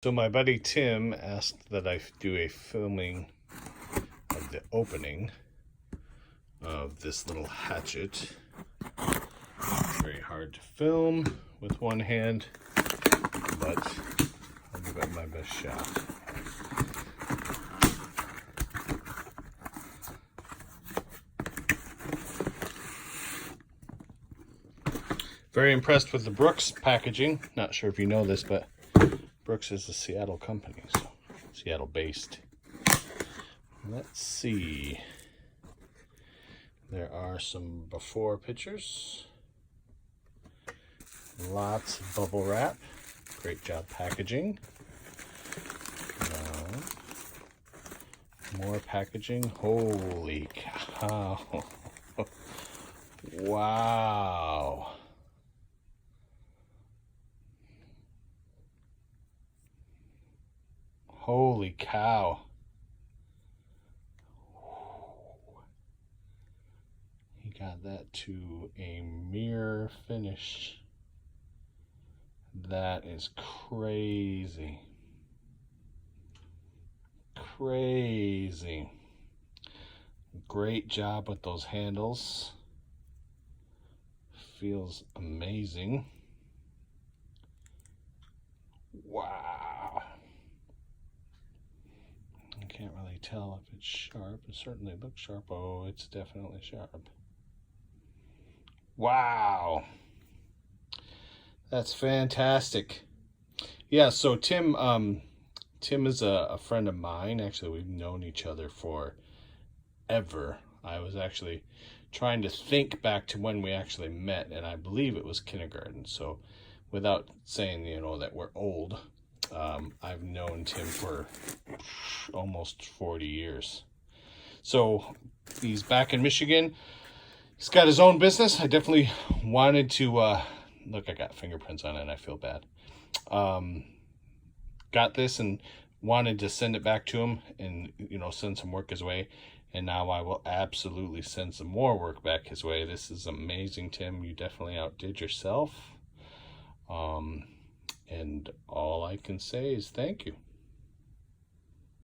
So my buddy Tim asked that I do a filming of the opening of this little hatchet. Very hard to film with one hand, but I'll give it my best shot. Very impressed with the Brooks packaging. Not sure if you know this, but Brooks is a Seattle company, so Seattle based. Let's see. There are some before pictures. Lots of bubble wrap. Great job packaging. More packaging. Holy cow. Wow. Holy cow. He got that to a mirror finish. That is crazy. Crazy. Great job with those handles. Feels amazing. Wow. I can't really tell if it's sharp. It certainly looks sharp. Oh, it's definitely sharp. Wow. That's fantastic. Yeah, so Tim is a friend of mine. Actually, we've known each other for ever. I was actually trying to think back to when we actually met, and I believe it was kindergarten. So without saying, that we're old, I've known Tim for almost 40 years. So he's back in Michigan. He's got his own business. I definitely wanted to, look, I got fingerprints on it and I feel bad. Got this and wanted to send it back to him and, send some work his way. And now I will absolutely send some more work back his way. This is amazing, Tim. You definitely outdid yourself. And all I can say is thank you.